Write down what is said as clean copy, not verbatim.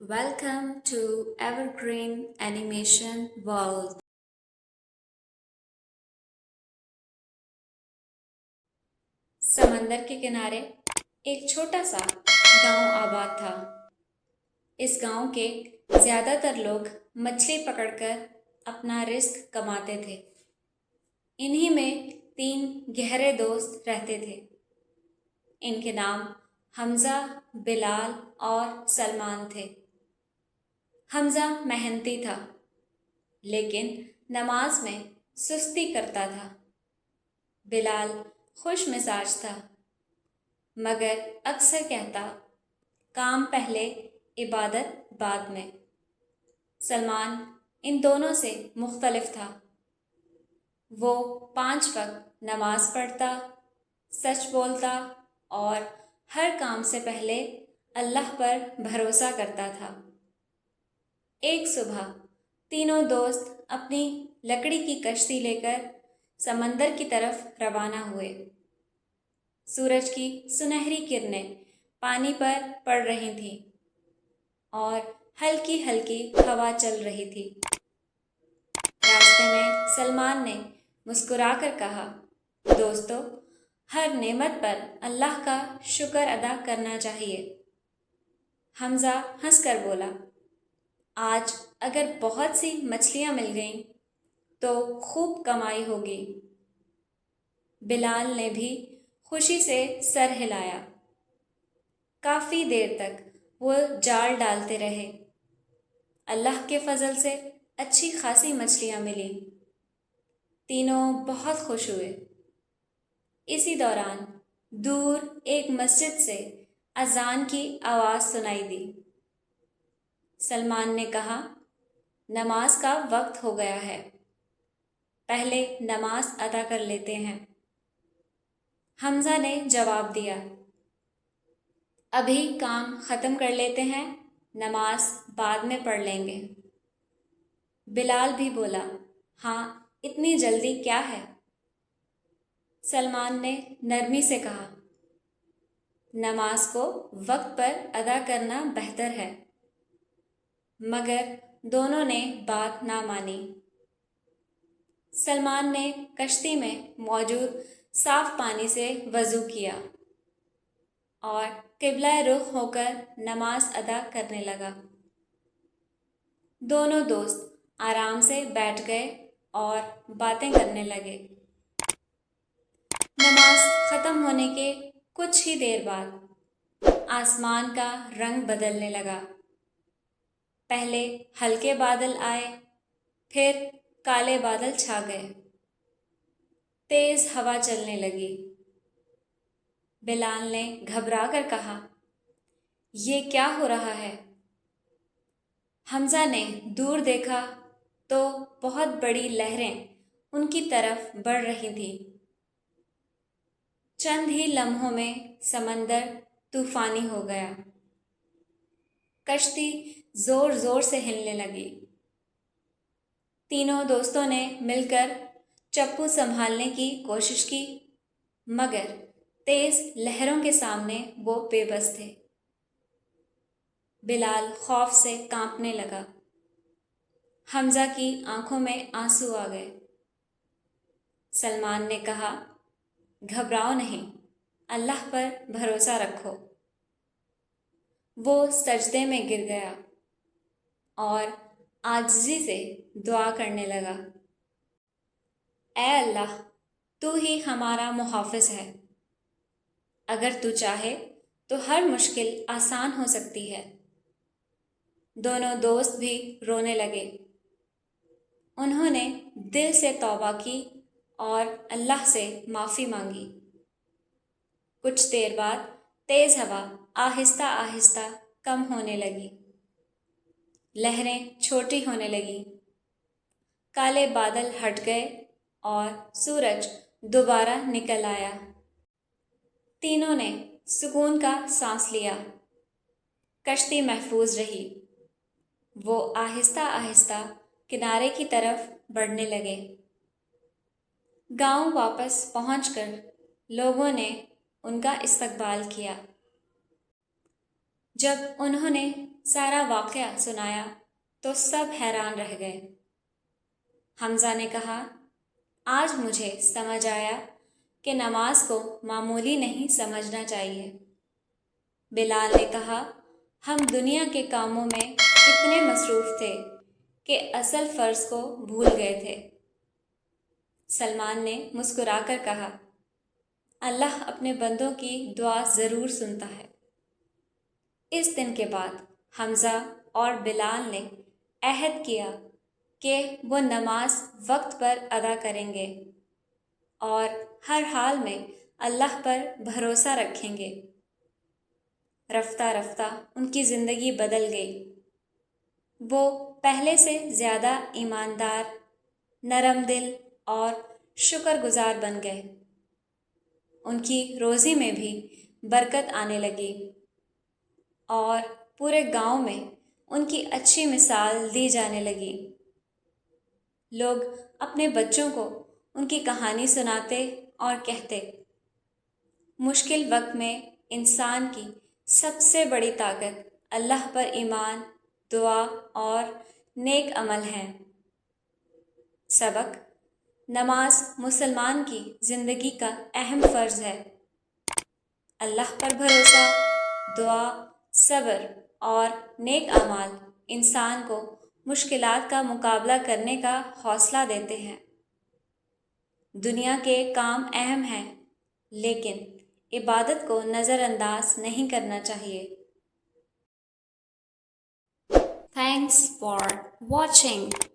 Welcome to Evergreen Animation World. समंदर के किनारे एक छोटा सा गांव आबाद था। इस गांव के ज़्यादातर लोग मछली पकड़कर अपना रिस्क कमाते थे। इन्हीं में 3 गहरे दोस्त रहते थे। इनके नाम हमज़ा, बिलाल और सलमान थे। हमज़ा मेहनती था, लेकिन नमाज में सुस्ती करता था। बिलाल खुश मिजाज था, मगर अक्सर कहता, काम पहले इबादत बाद में। सलमान इन दोनों से मुख्तलिफ था। वो 5 वक्त नमाज पढ़ता, सच बोलता और हर काम से पहले अल्लाह पर भरोसा करता था। एक सुबह तीनों दोस्त अपनी लकड़ी की कश्ती लेकर समंदर की तरफ रवाना हुए। सूरज की सुनहरी किरणें पानी पर पड़ रही थीं और हल्की हल्की हवा चल रही थी। रास्ते में सलमान ने मुस्कुराकर कहा, दोस्तों, हर नेमत पर अल्लाह का शुक्र अदा करना चाहिए। हमज़ा हंसकर बोला, आज अगर बहुत सी मछलियाँ मिल गईं तो खूब कमाई होगी। बिलाल ने भी खुशी से सर हिलाया। काफ़ी देर तक वो जाल डालते रहे। अल्लाह के फजल से अच्छी खासी मछलियाँ मिली। तीनों बहुत खुश हुए। इसी दौरान दूर एक मस्जिद से अजान की आवाज़ सुनाई दी। सलमान ने कहा, नमाज का वक्त हो गया है, पहले नमाज अदा कर लेते हैं। हमज़ा ने जवाब दिया, अभी काम ख़त्म कर लेते हैं, नमाज बाद में पढ़ लेंगे। बिलाल भी बोला, हाँ, इतनी जल्दी क्या है? सलमान ने नरमी से कहा, नमाज को वक्त पर अदा करना बेहतर है। मगर दोनों ने बात ना मानी। सलमान ने कश्ती में मौजूद साफ पानी से वज़ू किया और किबला रुख होकर नमाज अदा करने लगा। दोनों दोस्त आराम से बैठ गए और बातें करने लगे। नमाज ख़त्म होने के कुछ ही देर बाद आसमान का रंग बदलने लगा। पहले हल्के बादल आए, फिर काले बादल छा गए। तेज़ हवा चलने लगी। बिलाल ने घबरा कर कहा, ये क्या हो रहा है? हमज़ा ने दूर देखा तो बहुत बड़ी लहरें उनकी तरफ बढ़ रही थीं। चंद ही लम्हों में समंदर तूफानी हो गया। कश्ती जोर जोर से हिलने लगी। तीनों दोस्तों ने मिलकर चप्पू संभालने की कोशिश की, मगर तेज लहरों के सामने वो बेबस थे। बिलाल खौफ से कांपने लगा। हमज़ा की आंखों में आंसू आ गए। सलमान ने कहा, घबराओ नहीं, अल्लाह पर भरोसा रखो। वो सजदे में गिर गया और आजिज़ी से दुआ करने लगा, ऐ अल्लाह, तू ही हमारा मुहाफ़िज़ है। अगर तू चाहे तो हर मुश्किल आसान हो सकती है। दोनों दोस्त भी रोने लगे। उन्होंने दिल से तौबा की और अल्लाह से माफ़ी मांगी। कुछ देर बाद तेज़ हवा आहिस्ता आहिस्ता कम होने लगी। लहरें छोटी होने लगीं। काले बादल हट गए और सूरज दोबारा निकल आया। तीनों ने सुकून का सांस लिया। कश्ती महफूज रही। वो आहिस्ता आहिस्ता किनारे की तरफ बढ़ने लगे। गांव वापस पहुंचकर लोगों ने उनका इस्तकबाल किया। جب انہوں نے سارا واقعہ سنایا تو سب حیران رہ گئے۔ حمزہ نے کہا، آج مجھے سمجھ آیا کہ نماز کو معمولی نہیں سمجھنا چاہیے۔ بلال نے کہا، ہم دنیا کے کاموں میں اتنے مصروف تھے کہ اصل فرض کو بھول گئے تھے۔ سلمان نے مسکرا کر کہا، اللہ اپنے بندوں کی دعا ضرور سنتا ہے۔ اس دن کے بعد حمزہ اور بلال نے عہد کیا کہ وہ نماز وقت پر ادا کریں گے اور ہر حال میں اللہ پر بھروسہ رکھیں گے۔ رفتہ رفتہ ان کی زندگی بدل گئی۔ وہ پہلے سے زیادہ ایماندار، نرم دل اور شکر گزار بن گئے۔ ان کی روزی میں بھی برکت آنے لگی اور پورے گاؤں میں ان کی اچھی مثال دی جانے لگی۔ لوگ اپنے بچوں کو ان کی کہانی سناتے اور کہتے، مشکل وقت میں انسان کی سب سے بڑی طاقت اللہ پر ایمان، دعا اور نیک عمل ہے۔ سبق: نماز مسلمان کی زندگی کا اہم فرض ہے۔ اللہ پر بھروسہ، دعا، صبر اور نیک اعمال انسان کو مشکلات کا مقابلہ کرنے کا حوصلہ دیتے ہیں۔ دنیا کے کام اہم ہیں، لیکن عبادت کو نظر انداز نہیں کرنا چاہیے۔ Thanks for watching.